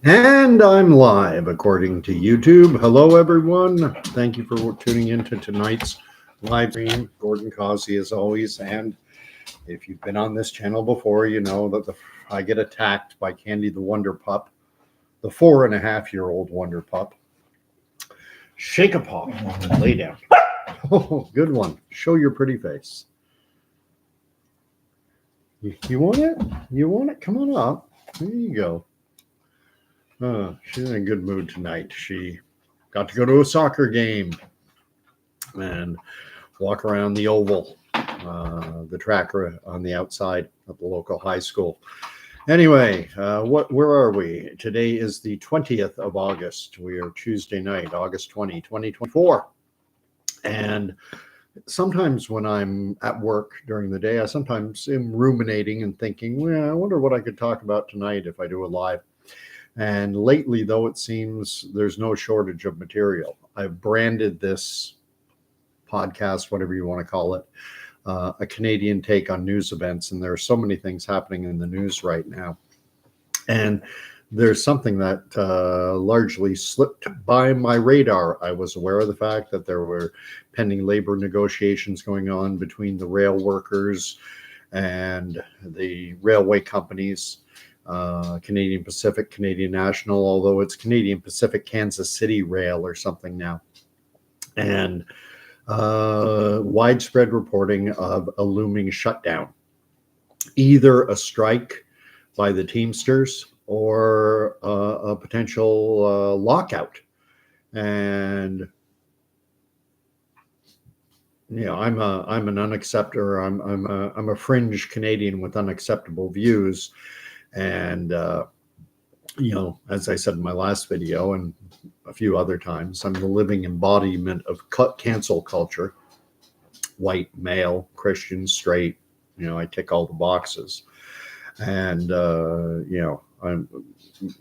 And I'm live according to YouTube. Hello, everyone. Thank you for tuning in to tonight's live stream. Gordon Causey, as always. And if you've been on this channel before, you know that I get attacked by Candy the Wonder Pup, the 4.5-year-old Wonder Pup. Shake a paw. Lay down. Oh, good one. Show your pretty face. You want it? You want it? Come on up. There you go. She's in a good mood tonight. She got to go to a soccer game and walk around the oval, the track on the outside of the local high school. Anyway, where are we? Today is the 20th of August. We are Tuesday night, August 20, 2024. And sometimes when I'm at work during the day, I sometimes am ruminating and thinking, well, I wonder what I could talk about tonight if I do a live. And lately, though, it seems there's no shortage of material. I've branded this podcast, whatever you want to call it, a Canadian take on news events. And there are so many things happening in the news right now. And there's something that largely slipped by my radar. I was aware of the fact that there were pending labor negotiations going on between the rail workers and the railway companies. Canadian Pacific, Canadian National, although it's Canadian Pacific Kansas City Rail or something now. And widespread reporting of a looming shutdown, either a strike by the Teamsters or a potential lockout. And I'm an unacceptor. I'm a fringe Canadian with unacceptable views. And, as I said in my last video and a few other times, I'm the living embodiment of cancel culture. White, male, Christian, straight, I tick all the boxes. And,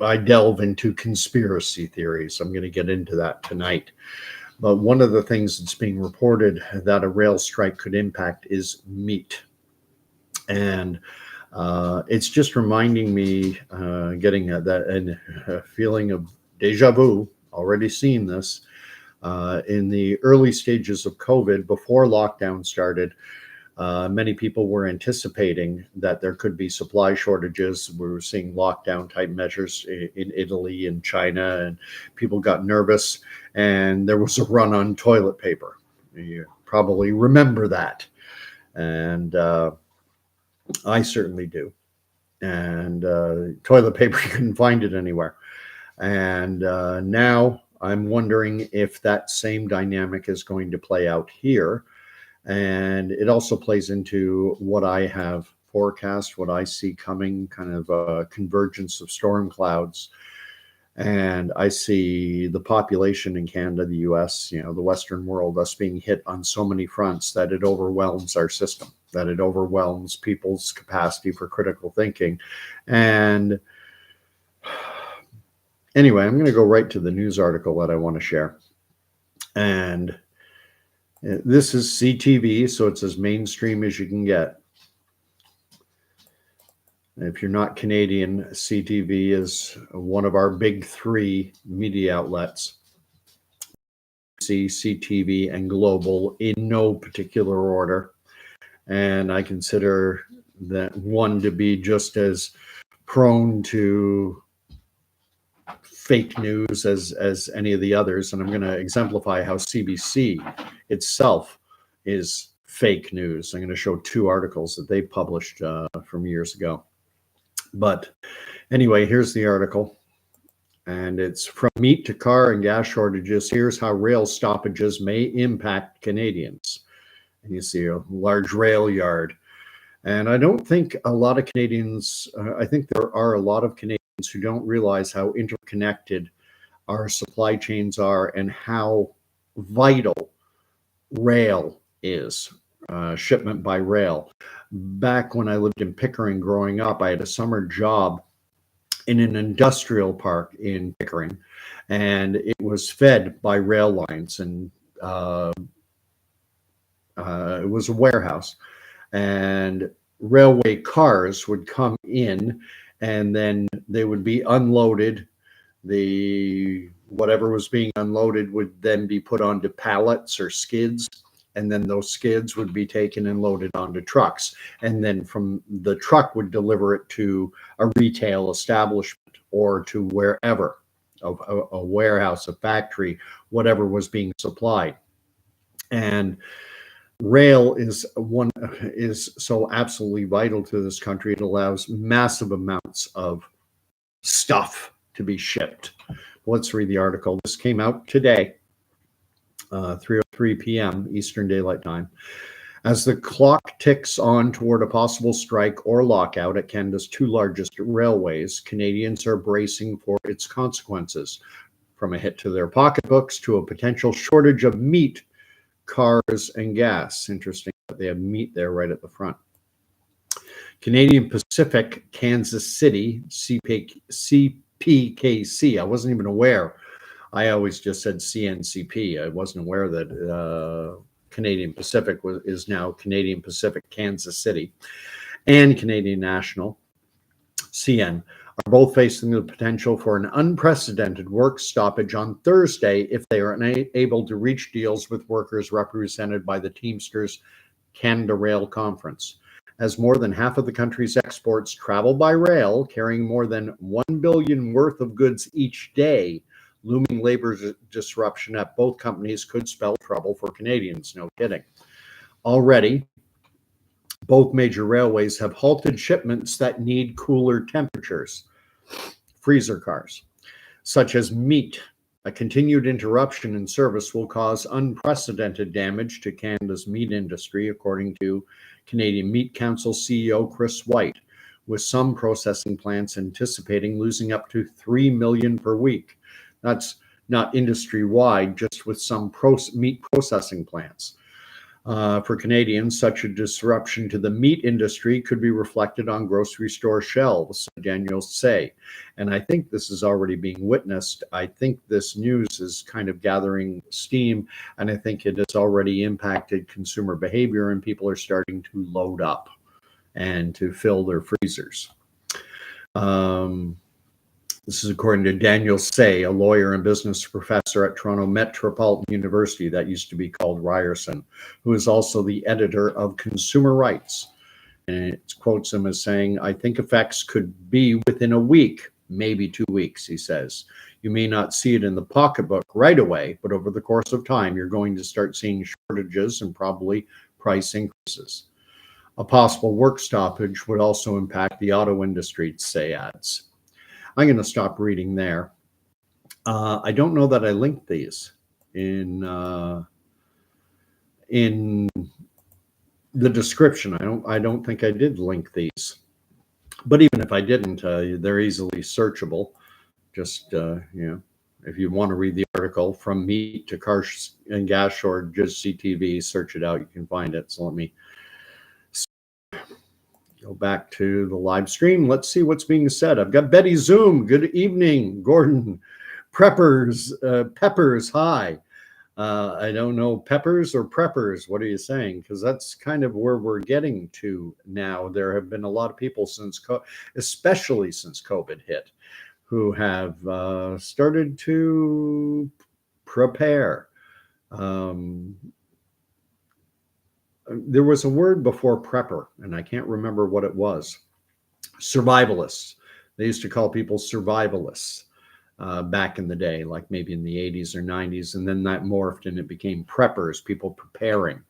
I delve into conspiracy theories. I'm going to get into that tonight. But one of the things that's being reported that a rail strike could impact is meat. And it's just reminding me, getting that and a feeling of deja vu, already seen this in the early stages of COVID before lockdown started. Many people were anticipating that there could be supply shortages. We were seeing lockdown type measures in Italy and China, and people got nervous, and there was a run on toilet paper. You probably remember that. And I certainly do. And toilet paper, you couldn't find it anywhere. And now I'm wondering if that same dynamic is going to play out here. And it also plays into what I have forecast, what I see coming, kind of a convergence of storm clouds. And I see the population in Canada, the US, the Western world, us being hit on so many fronts that it overwhelms our system, that it overwhelms people's capacity for critical thinking. And anyway, I'm going to go right to the news article that I want to share. And this is CTV, so it's as mainstream as you can get. If you're not Canadian, CTV is one of our big three media outlets. CTV, and Global in no particular order. And I consider that one to be just as prone to fake news as any of the others. And I'm going to exemplify how CBC itself is fake news. I'm going to show two articles that they published from years ago. But anyway, here's the article. And it's from meat to car and gas shortages. Here's how rail stoppages may impact Canadians. And you see a large rail yard. And I don't think a lot of Canadians, I think there are a lot of Canadians who don't realize how interconnected our supply chains are and how vital rail is, shipment by rail. Back when I lived in Pickering growing up, I had a summer job in an industrial park in Pickering, and it was fed by rail lines, and it was a warehouse, and railway cars would come in, and then they would be unloaded The whatever was being unloaded would then be put onto pallets or skids, and then those skids would be taken and loaded onto trucks, and then from the truck would deliver it to a retail establishment or to wherever, a warehouse, a factory, whatever was being supplied. And rail is so absolutely vital to this country. It allows massive amounts of stuff to be shipped. Let's read the article. This came out today, 3:03 p.m. Eastern Daylight Time. As the clock ticks on toward a possible strike or lockout at Canada's two largest railways, Canadians are bracing for its consequences, from a hit to their pocketbooks to a potential shortage of meat, cars, and gas. Interesting that they have meat there right at the front. Canadian Pacific, Kansas City, CPKC. I wasn't even aware. I always just said CNCP. I wasn't aware that Canadian Pacific is now Canadian Pacific, Kansas City, and Canadian National, CN, are both facing the potential for an unprecedented work stoppage on Thursday if they are unable to reach deals with workers represented by the Teamsters Canada Rail Conference. As more than half of the country's exports travel by rail, carrying more than $1 billion worth of goods each day, looming labor disruption at both companies could spell trouble for Canadians. No kidding. Already, both major railways have halted shipments that need cooler temperatures, freezer cars, such as meat. A continued interruption in service will cause unprecedented damage to Canada's meat industry, according to Canadian Meat Council CEO Chris White, with some processing plants anticipating losing up to $3 million per week. That's not industry-wide, just with some meat processing plants. For Canadians, such a disruption to the meat industry could be reflected on grocery store shelves, Daniels say. And I think this is already being witnessed. I think this news is kind of gathering steam, and I think it has already impacted consumer behavior, and people are starting to load up and to fill their freezers. This is according to Daniel Say, a lawyer and business professor at Toronto Metropolitan University, that used to be called Ryerson, who is also the editor of Consumer Rights. And it quotes him as saying, "I think effects could be within a week, maybe 2 weeks," he says. "You may not see it in the pocketbook right away, but over the course of time, you're going to start seeing shortages and probably price increases. A possible work stoppage would also impact the auto industry," Say adds. I'm going to stop reading there. I don't know that I linked these in the description. I don't think I did link these. But even if I didn't, they're easily searchable. Just if you want to read the article from meat to cars and gas shortages, CTV, search it out. You can find it. So let me go back to the live stream. Let's see what's being said. I've got Betty Zoom. Good evening, Gordon. Peppers, hi. I don't know, peppers or preppers. What are you saying? Because that's kind of where we're getting to now. There have been a lot of people especially since COVID hit, who have started to prepare. There was a word before prepper, and I can't remember what it was. Survivalists. They used to call people survivalists back in the day, like maybe in the 80s or 90s, and then that morphed and it became preppers, people preparing.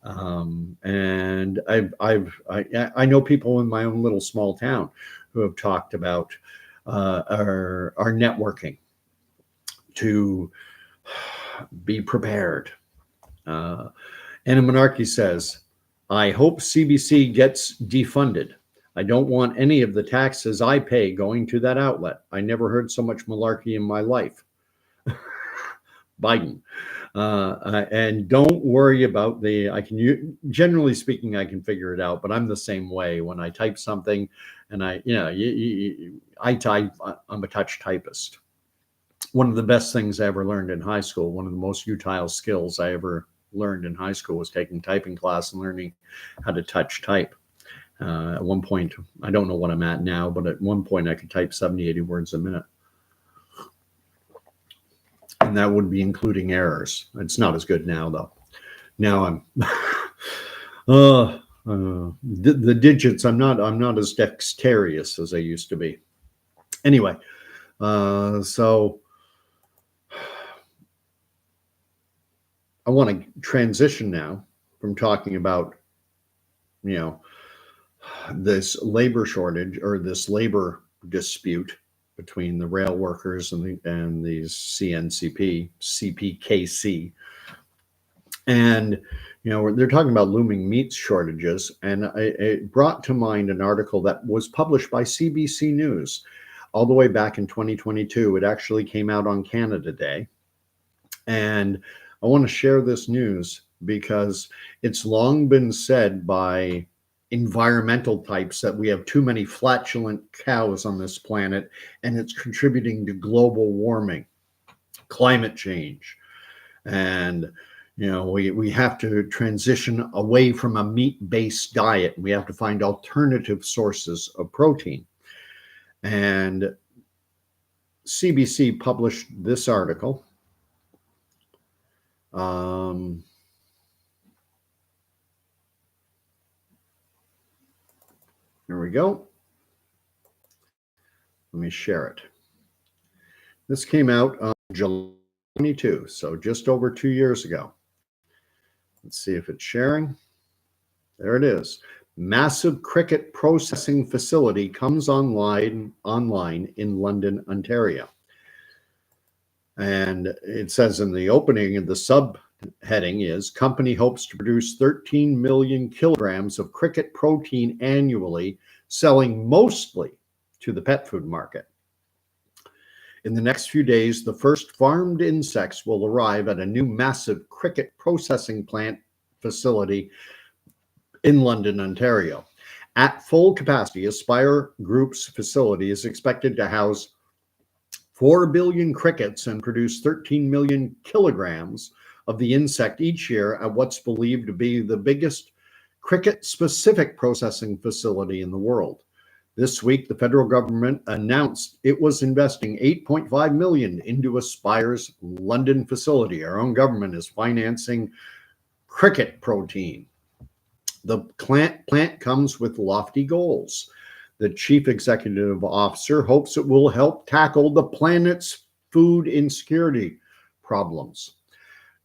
And I know people in my own little small town who have talked about our networking to be prepared. Anna Monarchy says, "I hope CBC gets defunded. I don't want any of the taxes I pay going to that outlet. I never heard so much malarkey in my life." Biden. And don't worry about generally speaking, I can figure it out, but I'm the same way. When I type something and I type, I'm a touch typist. One of the best things I ever learned in high school, one of the most utile skills I ever learned in high school, was taking typing class and learning how to touch type. At one point, I don't know what I'm at now, but at one point I could type 70, 80 words a minute. and that would be including errors. It's not as good now, though. Now I'm the digits. I'm not as dexterous as I used to be. Anyway, so I want to transition now from talking about, you know, this labor shortage or this labor dispute between the rail workers and these CPKC, and they're talking about looming meat shortages, and it brought to mind an article that was published by CBC News all the way back in 2022. It actually came out on Canada Day, and I want to share this news because it's long been said by environmental types that we have too many flatulent cows on this planet, and it's contributing to global warming, climate change, and we have to transition away from a meat-based diet. We have to find alternative sources of protein. And CBC published this article. There we go. Let me share it. This came out on July 22, so just over 2 years ago. Let's see if it's sharing. There it is. Massive cricket processing facility comes online in London, Ontario. And it says in the opening of the subheading is, company hopes to produce 13 million kilograms of cricket protein annually, selling mostly to the pet food market. In the next few days, the first farmed insects will arrive at a new massive cricket processing plant facility in London, Ontario. At full capacity, Aspire Group's facility is expected to house 4 billion crickets and produce 13 million kilograms of the insect each year at what's believed to be the biggest cricket-specific processing facility in the world. This week, the federal government announced it was investing $8.5 million into Aspire's London facility. Our own government is financing cricket protein. The plant comes with lofty goals. The chief executive officer hopes it will help tackle the planet's food insecurity problems.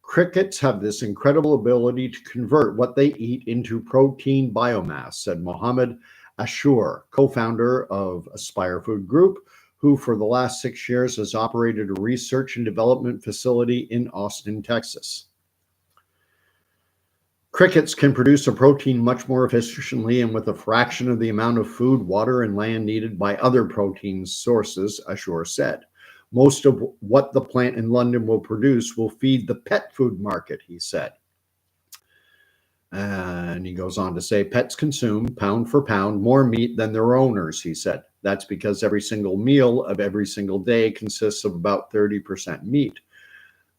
Crickets have this incredible ability to convert what they eat into protein biomass, said Mohammed Ashur, co-founder of Aspire Food Group, who for the last 6 years has operated a research and development facility in Austin, Texas. Crickets can produce a protein much more efficiently and with a fraction of the amount of food, water, and land needed by other protein sources, Ashur said. Most of what the plant in London will produce will feed the pet food market, he said. And he goes on to say, pets consume, pound for pound, more meat than their owners, he said. That's because every single meal of every single day consists of about 30% meat.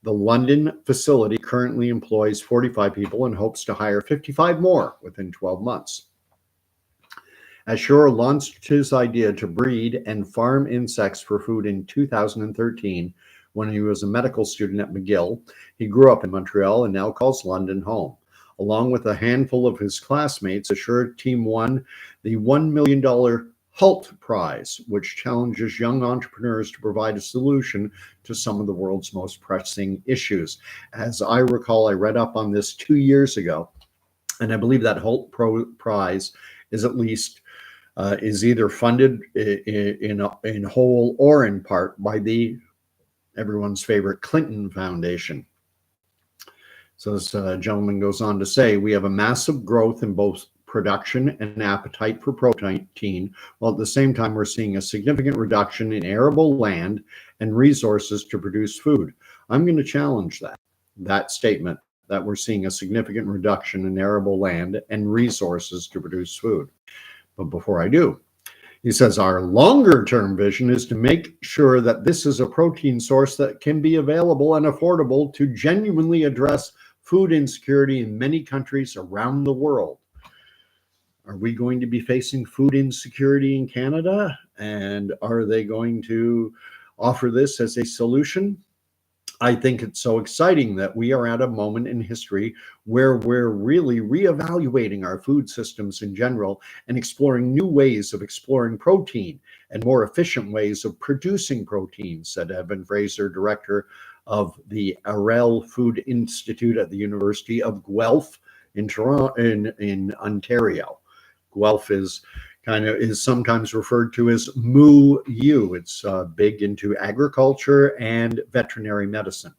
The London facility currently employs 45 people and hopes to hire 55 more within 12 months. Ashur launched his idea to breed and farm insects for food in 2013 when he was a medical student at McGill. He grew up in Montreal and now calls London home. Along with a handful of his classmates, Ashur team won the $1 million HALT Prize, which challenges young entrepreneurs to provide a solution to some of the world's most pressing issues. As I recall, I read up on this 2 years ago, and I believe that HALT Prize is at least is either funded in whole or in part by the everyone's favorite Clinton Foundation. So this gentleman goes on to say, we have a massive growth in both production and appetite for protein, while at the same time we're seeing a significant reduction in arable land and resources to produce food. I'm going to challenge that statement, that we're seeing a significant reduction in arable land and resources to produce food. But before I do, he says our longer term vision is to make sure that this is a protein source that can be available and affordable to genuinely address food insecurity in many countries around the world. Are we going to be facing food insecurity in Canada? And are they going to offer this as a solution? I think it's so exciting that we are at a moment in history where we're really reevaluating our food systems in general and exploring new ways of exploring protein and more efficient ways of producing protein, said Evan Fraser, director of the Arel Food Institute at the University of Guelph in Toronto, in Ontario. Guelph is sometimes referred to as Moo U. It's big into agriculture and veterinary medicine.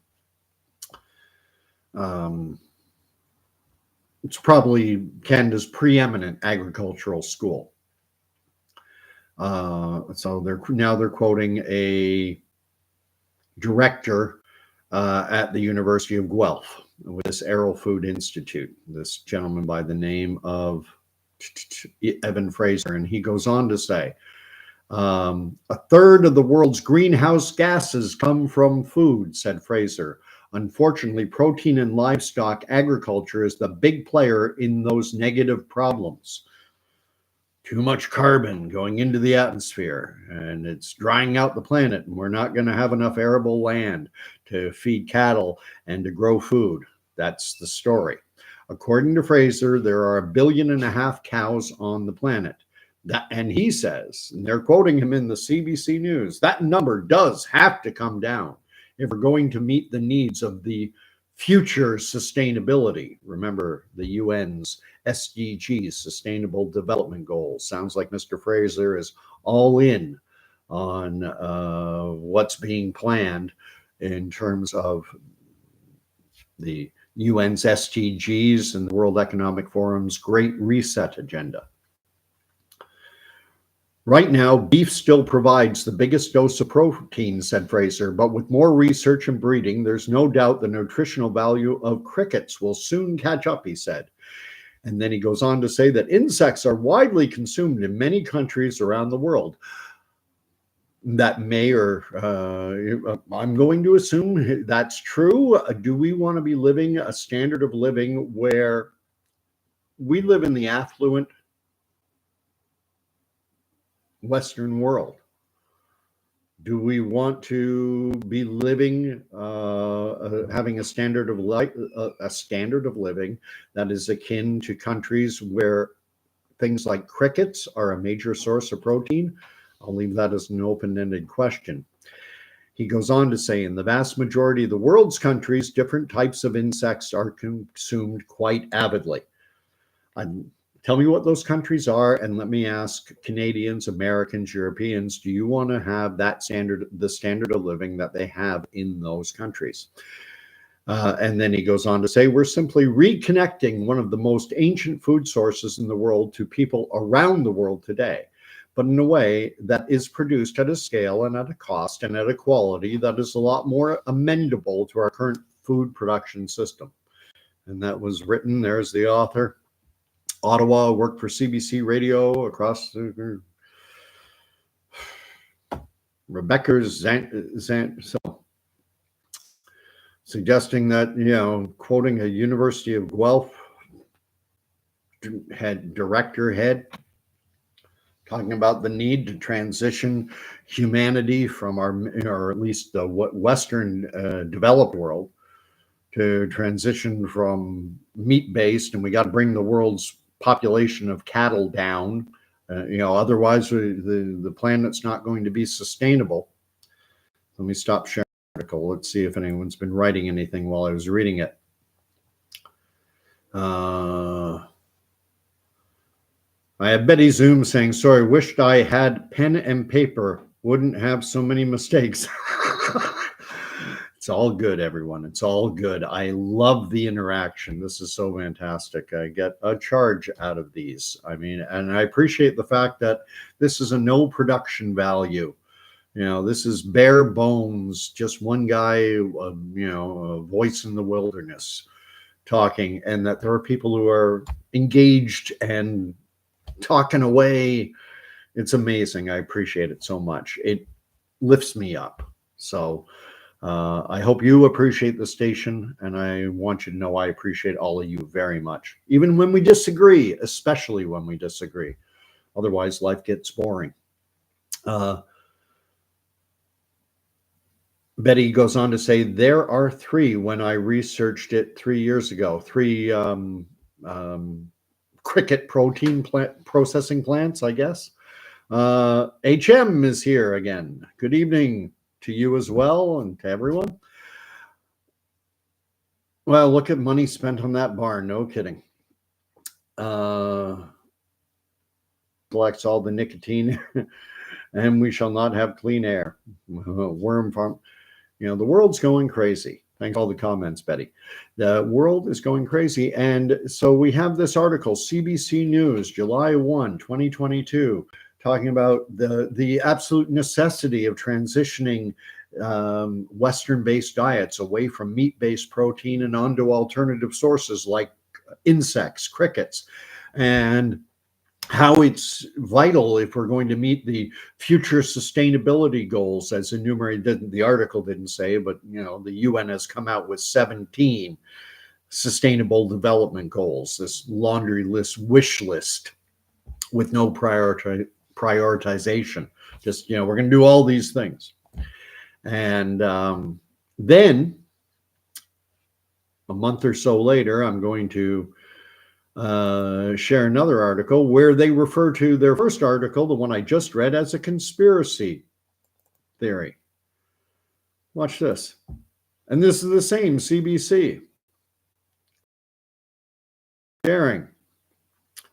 It's probably Canada's preeminent agricultural school. So they're quoting a director at the University of Guelph with this Arel Food Institute, this gentleman by the name of Evan Fraser, and he goes on to say, a third of the world's greenhouse gases come from food, said Fraser. Unfortunately, protein and livestock agriculture is the big player in those negative problems. Too much carbon going into the atmosphere, and it's drying out the planet, and we're not going to have enough arable land to feed cattle and to grow food. That's the story. According to Fraser, there are 1.5 billion cows on the planet. And he says, and they're quoting him in the CBC News, that number does have to come down if we're going to meet the needs of the future sustainability. Remember the UN's SDGs, Sustainable Development Goals. Sounds like Mr. Fraser is all in on what's being planned in terms of the UN's SDGs and the World Economic Forum's Great Reset agenda. Right now, beef still provides the biggest dose of protein, said Fraser, but with more research and breeding, there's no doubt the nutritional value of crickets will soon catch up, he said. And then he goes on to say that insects are widely consumed in many countries around the world. That may, or I'm going to assume that's true. Do we want to be living a standard of living where we live in the affluent Western world? Do we want to be living, having a standard of living that is akin to countries where things like crickets are a major source of protein? I'll leave that as an open-ended question. He goes on to say, in the vast majority of the world's countries, different types of insects are consumed quite avidly. Tell me what those countries are, and let me ask Canadians, Americans, Europeans, do you want to have that standard, the standard of living that they have in those countries? And then he goes on to say, we're simply reconnecting one of the most ancient food sources in the world to people around the world today, but in a way that is produced at a scale and at a cost and at a quality that is a lot more amendable to our current food production system. And that was written, there's the author, Ottawa, worked for CBC Radio across the Rebecca so suggesting that, quoting a University of Guelph director talking about the need to transition humanity from or at least the Western developed world to transition from meat-based, and we got to bring the world's population of cattle down. Otherwise the planet's not going to be sustainable. Let me stop sharing the article. Let's see if anyone's been writing anything while I was reading it. I have Betty Zoom saying, sorry, wished I had pen and paper. Wouldn't have so many mistakes. It's all good, everyone. It's all good. I love the interaction. This is so fantastic. I get a charge out of these. And I appreciate the fact that this is a no production value. This is bare bones, just one guy, a voice in the wilderness talking, and that there are people who are engaged and talking away. It's amazing. I appreciate it so much. It lifts me up. So I hope you appreciate the station, and I want you to know I appreciate all of you very much, even when we disagree, especially when we disagree. Otherwise, life gets boring. Betty goes on to say, there are three when I researched it 3 years ago, three cricket protein processing plants, I guess. HM is here again. Good evening to you as well and to everyone. Well, look at money spent on that barn. No kidding. Collects all the nicotine and we shall not have clean air. Worm farm. You know, the world's going crazy. Thanks for all the comments, Betty. The world is going crazy. And so we have this article, CBC News, July 1, 2022, talking about the absolute necessity of transitioning Western-based diets away from meat-based protein and onto alternative sources like insects, crickets, and how it's vital if we're going to meet the future sustainability goals as enumerated. The article didn't say, but you know, the UN has come out with 17 sustainable development goals, this laundry list, wish list with no prioritization. Just, you know, we're going to do all these things. And then a month or so later, I'm going to share another article where they refer to their first article, the one I just read, as a conspiracy theory. Watch this. And this is the same CBC. Sharing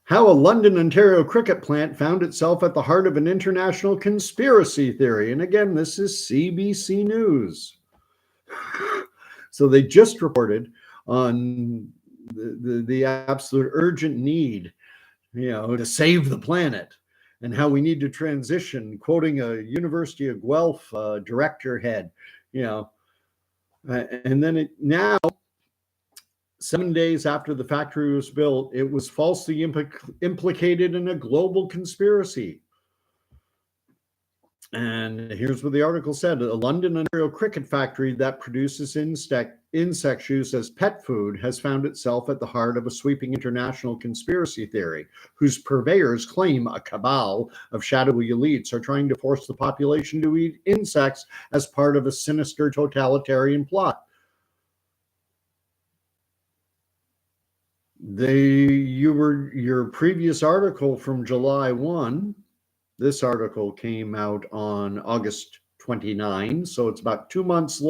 how a London, Ontario cricket plant found itself at the heart of an international conspiracy theory. And again, this is CBC News. So they just reported on the absolute urgent need, you know, to save the planet and how we need to transition, quoting a University of Guelph director head, you know, and then now, 7 days after the factory was built, it was falsely implicated in a global conspiracy. And here's what the article said. A London, Ontario cricket factory that produces insect used as pet food has found itself at the heart of a sweeping international conspiracy theory, whose purveyors claim a cabal of shadowy elites are trying to force the population to eat insects as part of a sinister totalitarian plot. Your previous article from July 1, this article came out on August 29, so it's about 2 months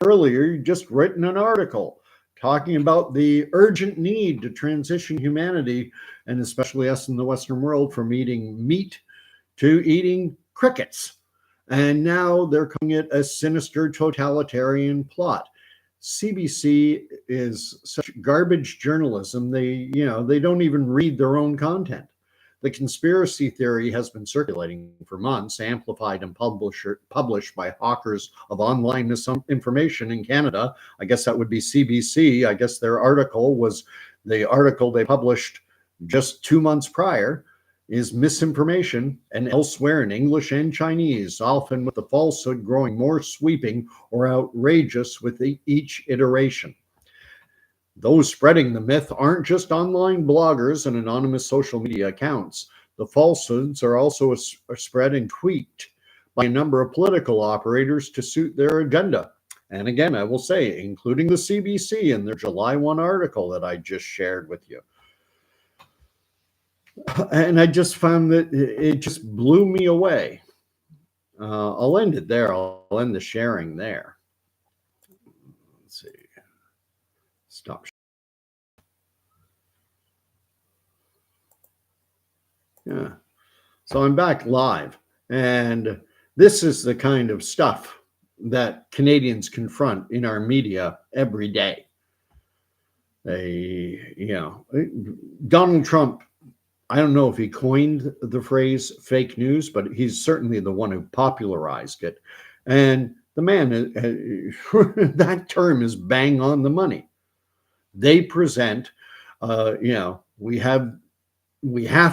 earlier. You just written an article talking about the urgent need to transition humanity, and especially us in the Western world, from eating meat to eating crickets. And now they're calling it a sinister totalitarian plot. CBC is such garbage journalism. They don't even read their own content. The conspiracy theory has been circulating for months, amplified and published by hawkers of online misinformation in Canada. I guess that would be CBC. I guess their article was the article they published just 2 months prior is misinformation, and elsewhere in English and Chinese, often with the falsehood growing more sweeping or outrageous with each iteration. Those spreading the myth aren't just online bloggers and anonymous social media accounts. The falsehoods are also spread and tweaked by a number of political operators to suit their agenda. And again, I will say, including the CBC in their July 1 article that I just shared with you. And I just found that it just blew me away. I'll end it there. I'll end the sharing there. Let's see. Stop. Yeah. So I'm back live. And this is the kind of stuff that Canadians confront in our media every day. Donald Trump, I don't know if he coined the phrase fake news, but he's certainly the one who popularized it. And the man, that term is bang on the money. They present, we have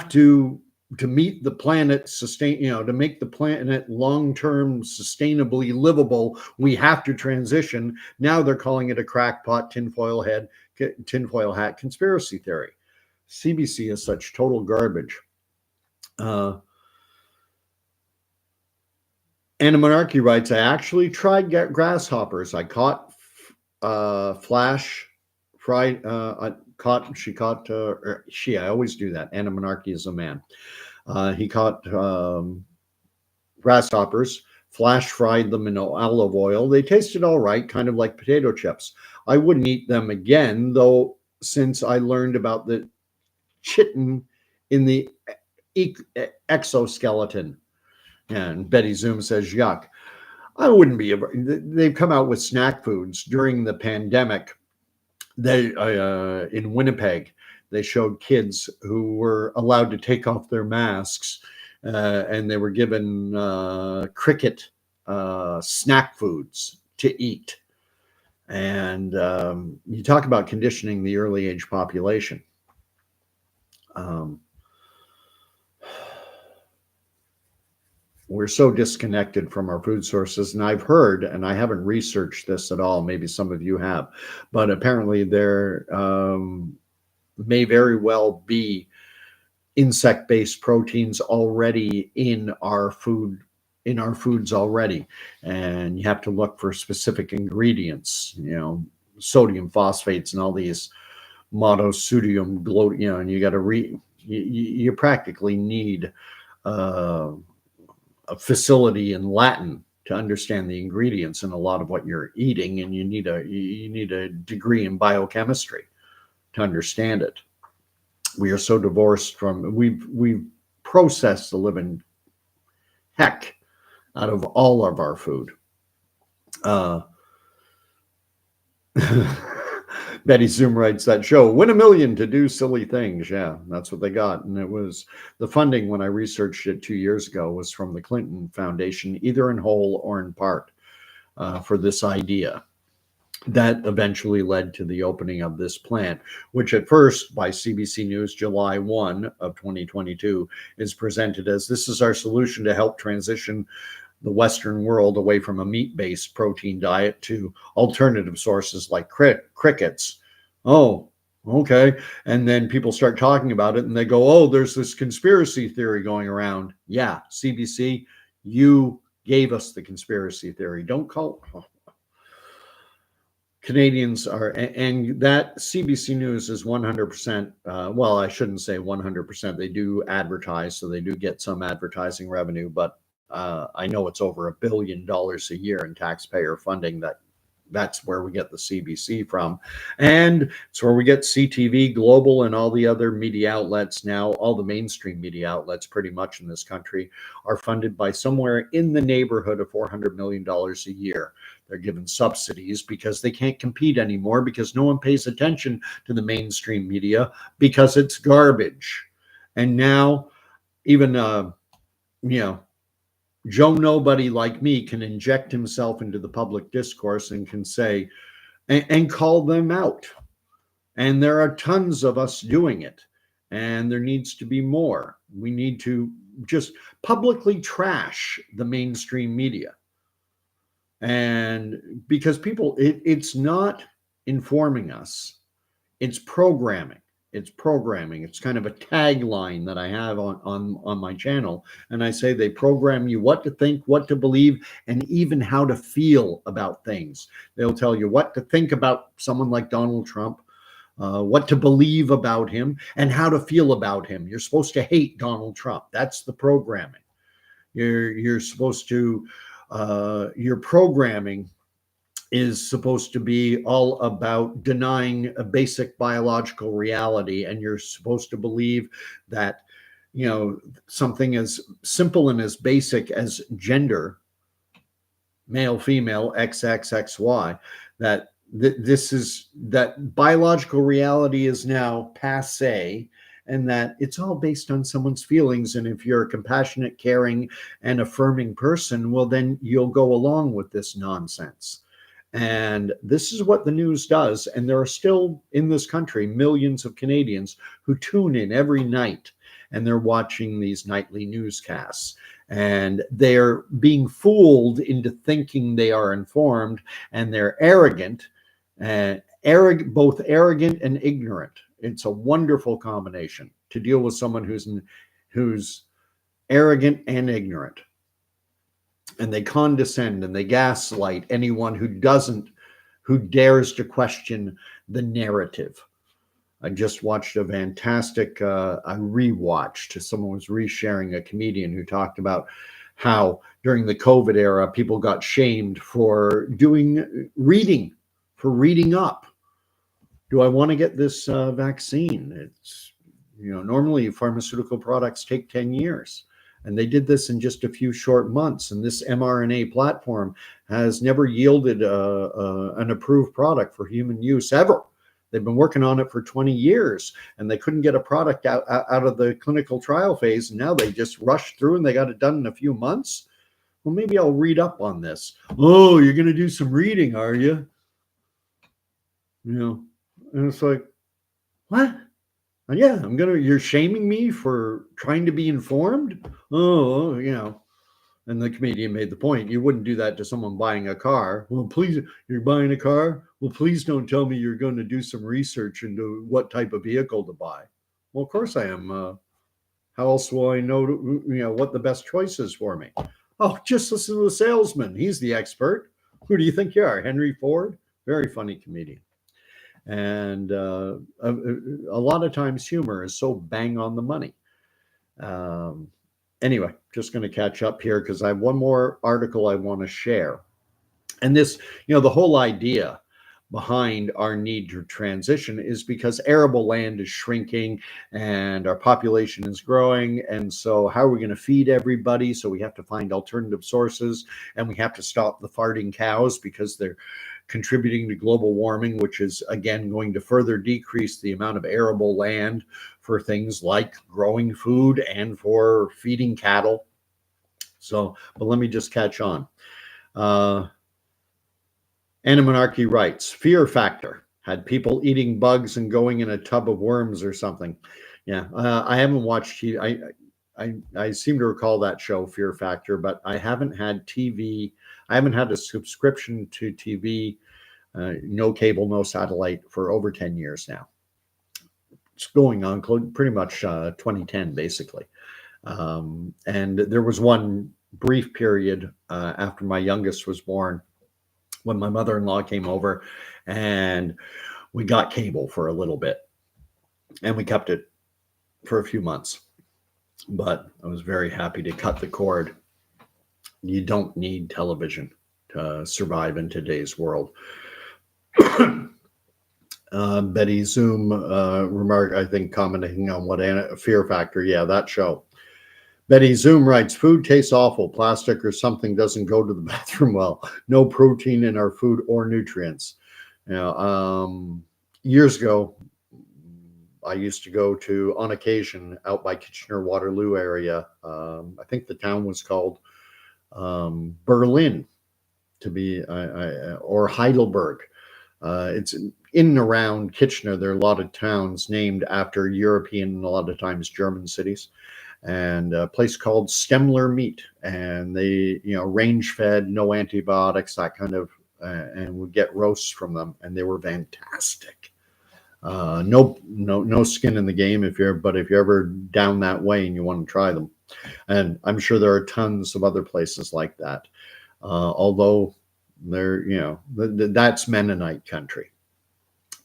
to meet the planet to make the planet long-term sustainably livable, we have to transition. Now they're calling it a crackpot tinfoil hat conspiracy theory. CBC is such total garbage. Anna Monarchy writes, I actually tried grasshoppers. I caught Flash fried. I always do that. Anna Monarchy is a man. He caught grasshoppers, flash fried them in olive oil. They tasted all right, kind of like potato chips. I wouldn't eat them again, though, since I learned about the chitin in the exoskeleton. And Betty Zoom says, yuck. I wouldn't be. They've come out with snack foods during the pandemic. They in Winnipeg, they showed kids who were allowed to take off their masks, and they were given cricket snack foods to eat. And you talk about conditioning the early age population. We're so disconnected from our food sources. And I've heard, and I haven't researched this at all, maybe some of you have, but apparently there may very well be insect-based proteins already in our foods already. And you have to look for specific ingredients, sodium phosphates and all these monosodium and you got to you practically need a facility in Latin to understand the ingredients in a lot of what you're eating, and you need a degree in biochemistry to understand it. We are so divorced from we've processed the living heck out of all of our food. Betty Zoom writes, that show, win $1 million to do silly things. Yeah, that's what they got. And it was the funding, when I researched it 2 years ago, was from the Clinton Foundation, either in whole or in part, for this idea. That eventually led to the opening of this plant, which at first, by CBC News, July 1 of 2022, is presented as, this is our solution to help transition the Western world away from a meat-based protein diet to alternative sources like crickets. Oh, okay. And then people start talking about it and they go, oh, there's this conspiracy theory going around. Yeah, CBC, you gave us the conspiracy theory. Don't call it. Canadians are, and that CBC News is 100%, well, I shouldn't say 100%. They do advertise, so they do get some advertising revenue, but I know it's over $1 billion a year in taxpayer funding. That's where we get the CBC from. And it's where we get CTV Global and all the other media outlets now. All the mainstream media outlets pretty much in this country are funded by somewhere in the neighborhood of $400 million a year. They're given subsidies because they can't compete anymore, because no one pays attention to the mainstream media because it's garbage. And now even, Joe Nobody like me can inject himself into the public discourse and can say, and call them out. And there are tons of us doing it. And there needs to be more. We need to just publicly trash the mainstream media. And because people, it's not informing us, it's programming. It's programming. It's kind of a tagline that I have on my channel. And I say they program you what to think, what to believe, and even how to feel about things. They'll tell you what to think about someone like Donald Trump, what to believe about him, and how to feel about him. You're supposed to hate Donald Trump. That's the programming. You're supposed to, your programming is supposed to be all about denying a basic biological reality. And you're supposed to believe that, something as simple and as basic as gender, male, female, XXXY, that that biological reality is now passé, and that it's all based on someone's feelings. And if you're a compassionate, caring, and affirming person, well, then you'll go along with this nonsense. And this is what the news does. And there are still in this country millions of Canadians who tune in every night, and they're watching these nightly newscasts, and they're being fooled into thinking they are informed, and they're arrogant, both arrogant and ignorant. It's a wonderful combination to deal with someone who's arrogant and ignorant. and they condescend and they gaslight anyone who dares to question the narrative. I just watched a fantastic, I rewatched, someone was resharing a comedian who talked about how during the COVID era, people got shamed for reading up. Do I want to get this vaccine? It's, normally pharmaceutical products take 10 years. And they did this in just a few short months. And this mRNA platform has never yielded an approved product for human use ever. They've been working on it for 20 years, and they couldn't get a product out of the clinical trial phase. And now they just rushed through and they got it done in a few months. Well, maybe I'll read up on this. Oh, you're going to do some reading, are you? And it's like, what? Yeah, you're shaming me for trying to be informed? Oh, And the comedian made the point, you wouldn't do that to someone buying a car. Well, please, you're buying a car? Well, please don't tell me you're going to do some research into what type of vehicle to buy. Well, of course I am. How else will I know, what the best choice is for me? Oh, just listen to the salesman. He's the expert. Who do you think you are, Henry Ford? Very funny comedian. And a lot of times humor is so bang on the money. Anyway, just going to catch up here because I have one more article I want to share. And this, the whole idea behind our need to transition is because arable land is shrinking and our population is growing. And so how are we going to feed everybody? So we have to find alternative sources, and we have to stop the farting cows because they're contributing to global warming, which is again going to further decrease the amount of arable land for things like growing food and for feeding cattle. So, but let me just catch on. Animanarchy writes, fear factor had people eating bugs and going in a tub of worms or something. Yeah, I haven't watched. I seem to recall that show, Fear Factor, but I haven't had TV. I haven't had a subscription to TV, no cable, no satellite, for over 10 years now. It's going on pretty much 2010, basically. And there was one brief period after my youngest was born when my mother-in-law came over, and we got cable for a little bit, and we kept it for a few months. But I was very happy to cut the cord. You don't need television to survive in today's world. Betty Zoom remarked, I think, commenting on what Fear Factor. Yeah, that show. Betty Zoom writes, food tastes awful. Plastic or something doesn't go to the bathroom well. No protein in our food or nutrients. Years ago, I used to go to, on occasion, out by Kitchener-Waterloo area. I think the town was called Berlin, to be, or Heidelberg. It's in and around Kitchener. There are a lot of towns named after European and a lot of times German cities. And a place called Stemler Meat, and they, range fed, no antibiotics, that kind of, and would get roasts from them, and they were fantastic. No skin in the game if you're ever down that way and you want to try them. And I'm sure there are tons of other places like that. Although they're, that's Mennonite country,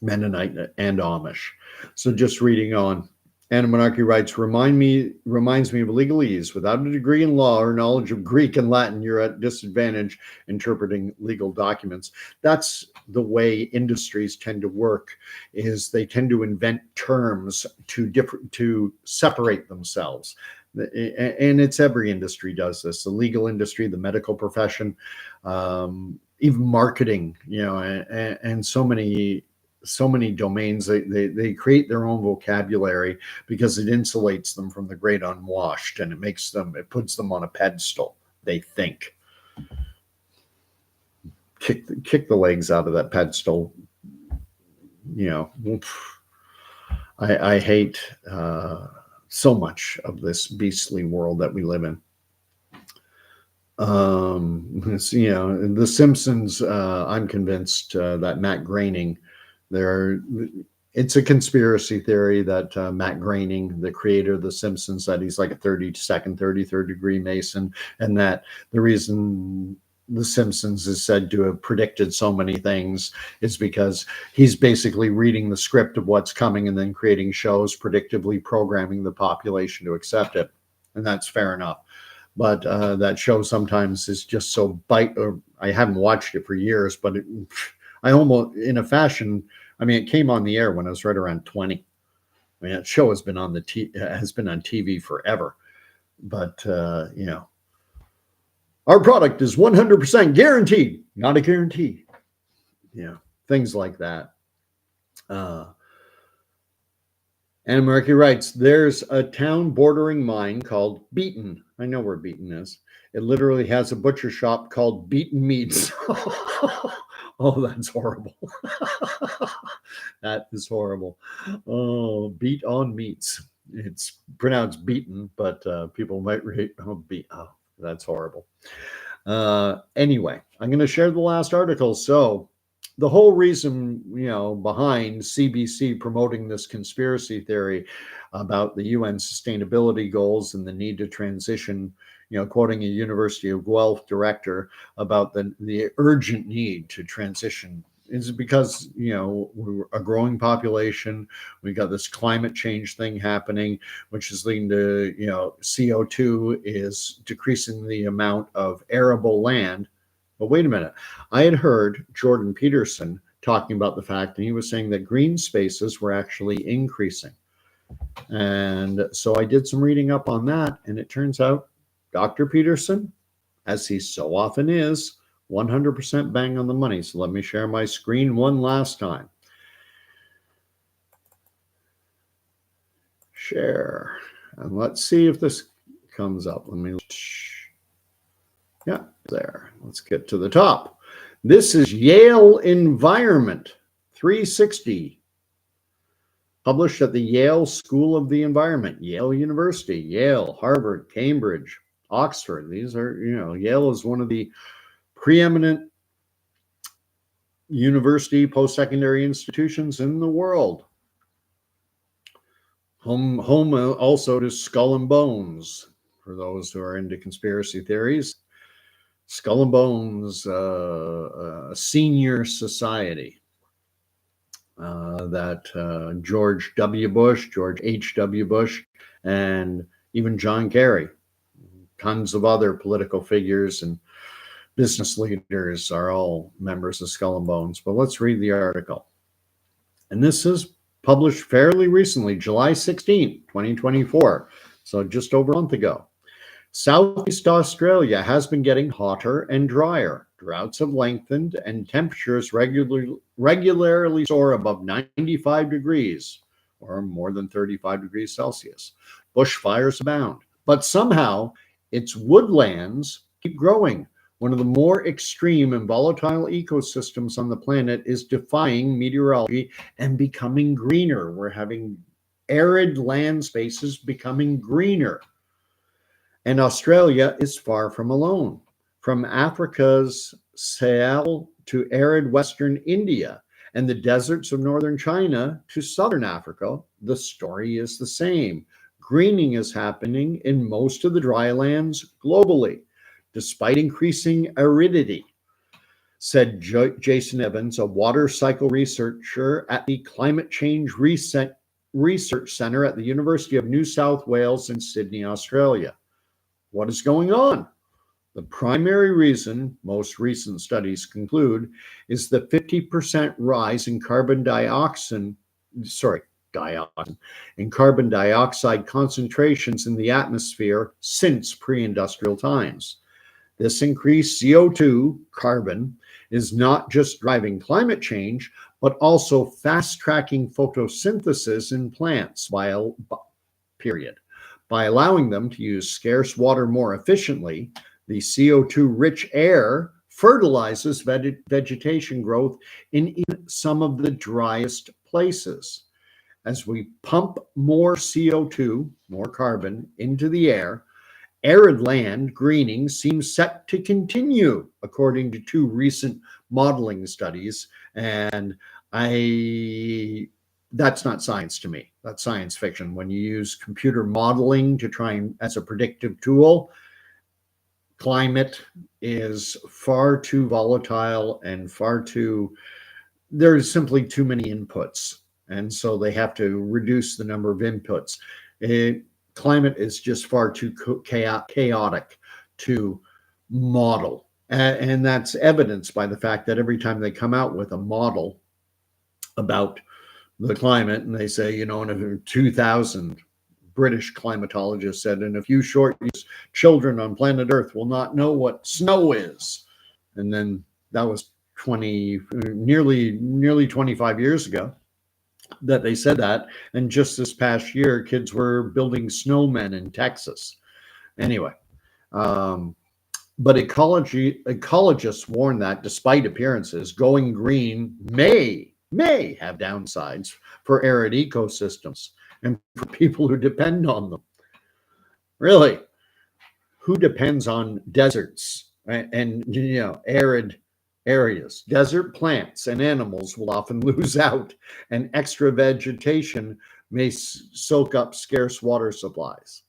Mennonite and Amish. So just reading on. Animanarchy writes, reminds me of legalese. Without a degree in law or knowledge of Greek and Latin, you're at disadvantage interpreting legal documents. That's the way industries tend to work, is they tend to invent terms to separate themselves. And it's every industry does this. The legal industry, the medical profession, even marketing, and so many domains, they create their own vocabulary because it insulates them from the great unwashed, and it puts them on a pedestal, they think. Kick the legs out of that pedestal. I hate so much of this beastly world that we live in. The Simpsons, I'm convinced that Matt Groening, It's a conspiracy theory that Matt Groening, the creator of The Simpsons, that he's like a 32nd, 33rd degree Mason, and that the reason The Simpsons is said to have predicted so many things is because he's basically reading the script of what's coming and then creating shows, predictively programming the population to accept it. And that's fair enough. But that show sometimes is just so I haven't watched it for years, but I almost, in a fashion, I mean, it came on the air when I was right around 20. I mean, that show has been on has been on TV forever. But our product is 100% guaranteed, not a guarantee. Things like that. Anna Murky writes, there's a town bordering mine called Beaton. I know where Beaton is. It literally has a butcher shop called Beaton Meats. Oh, that's horrible. That is horrible. Oh, Beat on Meats. It's pronounced Beaton, but people might read, that's horrible. Anyway, I'm going to share the last article. So the whole reason, behind CBC promoting this conspiracy theory about the UN sustainability goals and the need to transition, quoting a University of Guelph director about the urgent need to transition, is because, we're a growing population. We got this climate change thing happening, which is leading to, CO2 is decreasing the amount of arable land. But wait a minute. I had heard Jordan Peterson talking about the fact, and he was saying that green spaces were actually increasing. And so I did some reading up on that, and it turns out Dr. Peterson, as he so often is, 100% bang on the money. So let me share my screen one last time. Share. And let's see if this comes up. Yeah, there. Let's get to the top. This is Yale Environment 360, published at the Yale School of the Environment, Yale University, Yale, Harvard, Cambridge, Oxford. These are, Yale is one of the preeminent university post-secondary institutions in the world. Home also to Skull and Bones, for those who are into conspiracy theories. Skull and Bones Senior Society that George W. Bush, George H.W. Bush, and even John Kerry, tons of other political figures and business leaders are all members of Skull and Bones. But let's read the article. And this is published fairly recently, July 16, 2024, so just over a month ago. Southeast Australia has been getting hotter and drier. Droughts have lengthened and temperatures regularly soar above 95 degrees or more than 35 degrees Celsius. Bushfires abound, but somehow its woodlands keep growing. One of the more extreme and volatile ecosystems on the planet is defying meteorology and becoming greener. We're having arid land spaces becoming greener. And Australia is far from alone. From Africa's Sahel to arid Western India and the deserts of northern China to southern Africa, the story is the same. Greening is happening in most of the dry lands globally, despite increasing aridity, said Jason Evans, a water cycle researcher at the Climate Change Research Centre at the University of New South Wales in Sydney, Australia. What is going on? The primary reason, most recent studies conclude, is the 50% rise in carbon dioxide concentrations in the atmosphere since pre-industrial times. This increased CO2, carbon, is not just driving climate change, but also fast-tracking photosynthesis in plants, By allowing them to use scarce water more efficiently, the CO2-rich air fertilizes vegetation growth in even some of the driest places. As we pump more CO2, more carbon, into the air, arid land greening seems set to continue, according to two recent modeling studies. And I That's not science to me. That's science fiction. When you use computer modeling to try and as a predictive tool, climate is far too volatile and far too, there's simply too many inputs. And so they have to reduce the number of inputs. Climate is just far too chaotic to model. And that's evidenced by the fact that every time they come out with a model about the climate, and they say, you know, in 2000, British climatologist said, in a few short years, children on planet Earth will not know what snow is. And then that was nearly 25 years ago that they said that. And just this past year, kids were building snowmen in Texas. Anyway, but ecologists warn that despite appearances, going green may have downsides for arid ecosystems and for people who depend on them. Really, who depends on deserts and you know, arid areas? Desert plants and animals will often lose out, and extra vegetation may soak up scarce water supplies.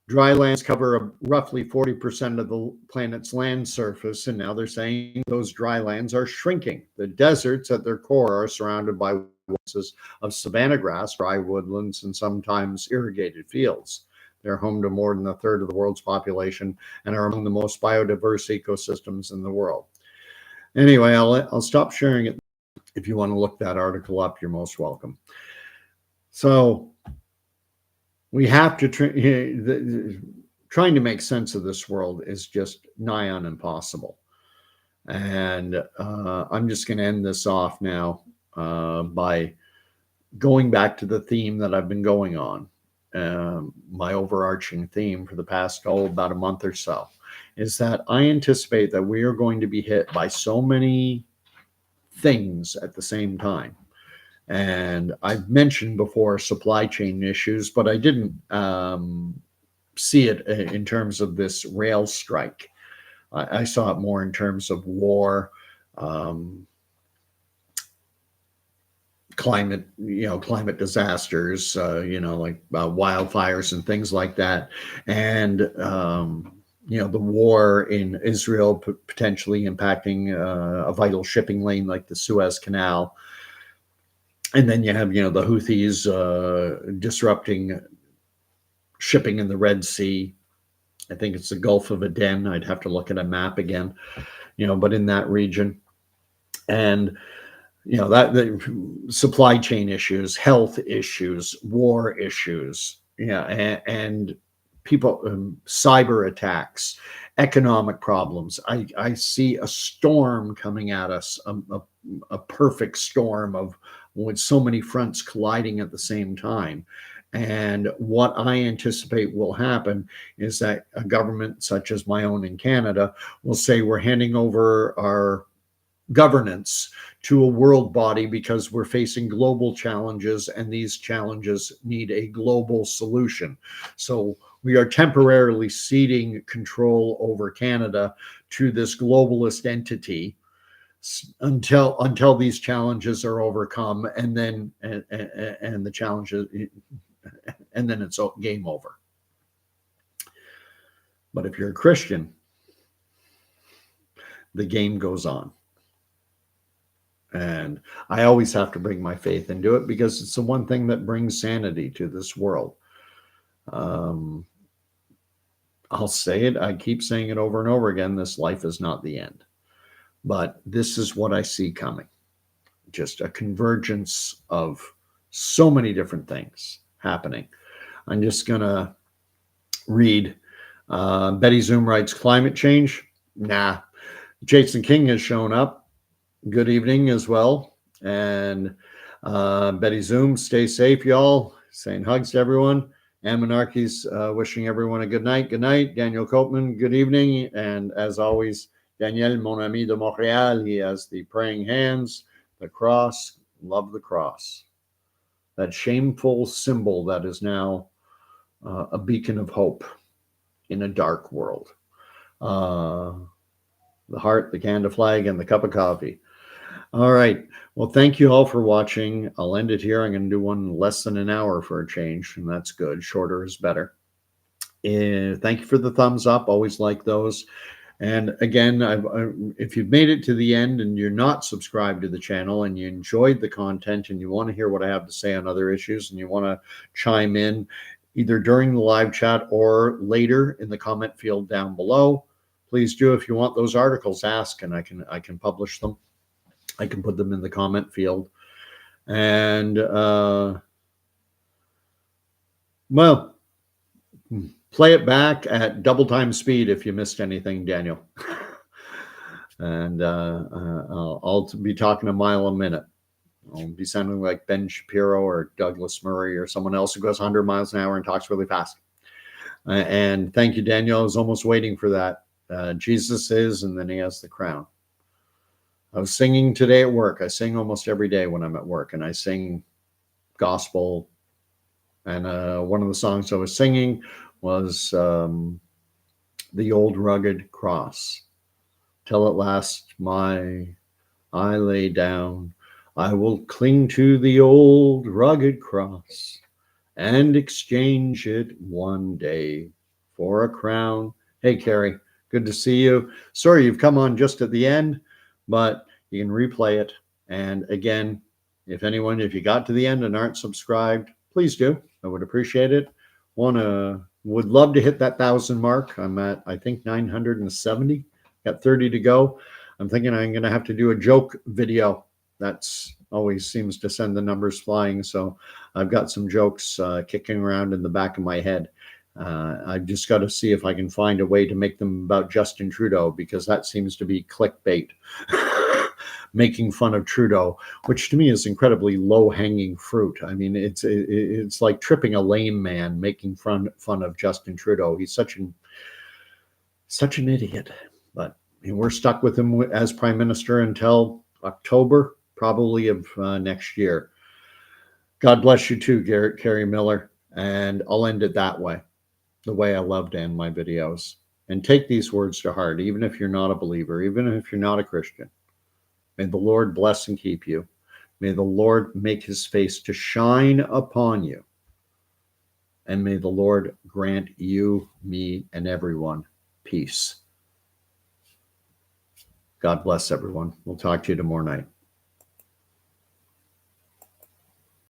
Dry lands cover roughly 40% of the planet's land surface, and now they're saying those dry lands are shrinking. The deserts at their core are surrounded by wastes of savanna grass, dry woodlands, and sometimes irrigated fields. They're home to more than a third of the world's population and are among the most biodiverse ecosystems in the world. Anyway, I'll stop sharing it. If you want to look that article up, you're most welcome. So we have to trying to make sense of this world is just nigh on impossible. And I'm just going to end this off now by going back to the theme that I've been going on. My overarching theme for the past about a month or so is that I anticipate that we are going to be hit by so many things at the same time. And I've mentioned before supply chain issues, but I didn't see it in terms of this rail strike. I saw it more in terms of war, climate disasters, like wildfires and things like that. And, the war in Israel potentially impacting a vital shipping lane like the Suez Canal. And then you have, the Houthis disrupting shipping in the Red Sea. I think it's the Gulf of Aden. I'd have to look at a map again, but in that region. And, that the supply chain issues, health issues, war issues, and people, cyber attacks, economic problems. I see a storm coming at us, a perfect storm of with so many fronts colliding at the same time. And what I anticipate will happen is that a government such as my own in Canada will say we're handing over our governance to a world body because we're facing global challenges and these challenges need a global solution. So we are temporarily ceding control over Canada to this globalist entity until these challenges are overcome, and then and the challenges, and then it's game over. But if you're a Christian, the game goes on. And I always have to bring my faith into it because it's the one thing that brings sanity to this world. I'll say it. I keep saying it over and over again. This life is not the end. But this is what I see coming. Just a convergence of so many different things happening. I'm just going to read. Betty Zoom writes, climate change? Nah. Jason King has shown up. Good evening as well. And Betty Zoom, stay safe, y'all. Saying hugs to everyone. Amonarchy's wishing everyone a good night. Good night. Daniel Copeman, good evening. And as always, Daniel, mon ami de Montréal, he has the praying hands, the cross, love the cross. That shameful symbol that is now a beacon of hope in a dark world. The heart, the Canada flag, and the cup of coffee. All right. Well, thank you all for watching. I'll end it here. I'm going to do one less than an hour for a change, and that's good. Shorter is better. Thank you for the thumbs up. Always like those. And again, if you've made it to the end and you're not subscribed to the channel and you enjoyed the content and you want to hear what I have to say on other issues and you want to chime in either during the live chat or later in the comment field down below, please do. If you want those articles, ask, and I can publish them. I can put them in the comment field. And well, play it back at double time speed if you missed anything, Daniel. And I'll be talking a mile a minute. I'll be sounding like Ben Shapiro or Douglas Murray or someone else who goes 100 miles an hour and talks really fast. And thank you, Daniel. I was almost waiting for that. Jesus is, and then he has the crown. I was singing today at work. I sing almost every day when I'm at work, and I sing gospel. And one of the songs I was singing was The Old Rugged Cross. Till at last I lay down, I will cling to the old rugged cross and exchange it one day for a crown. Hey, Carrie, good to see you. Sorry you've come on just at the end, but you can replay it. And again, if you got to the end and aren't subscribed, please do. I would appreciate it. Would love to hit that 1,000 mark. I'm at, I think, 970. Got 30 to go. I'm thinking I'm going to have to do a joke video. That's always seems to send the numbers flying. So I've got some jokes kicking around in the back of my head. I've just got to see if I can find a way to make them about Justin Trudeau, because that seems to be clickbait. Making fun of Trudeau, which to me is incredibly low-hanging fruit. I mean, it's like tripping a lame man, making fun of Justin Trudeau. He's such an idiot. But we're stuck with him as prime minister until October, probably, of next year. God bless you too, Carrie Miller. And I'll end it that way, the way I love to end my videos. And take these words to heart, even if you're not a believer, even if you're not a Christian. May the Lord bless and keep you. May the Lord make his face to shine upon you. And may the Lord grant you, me, and everyone peace. God bless everyone. We'll talk to you tomorrow night.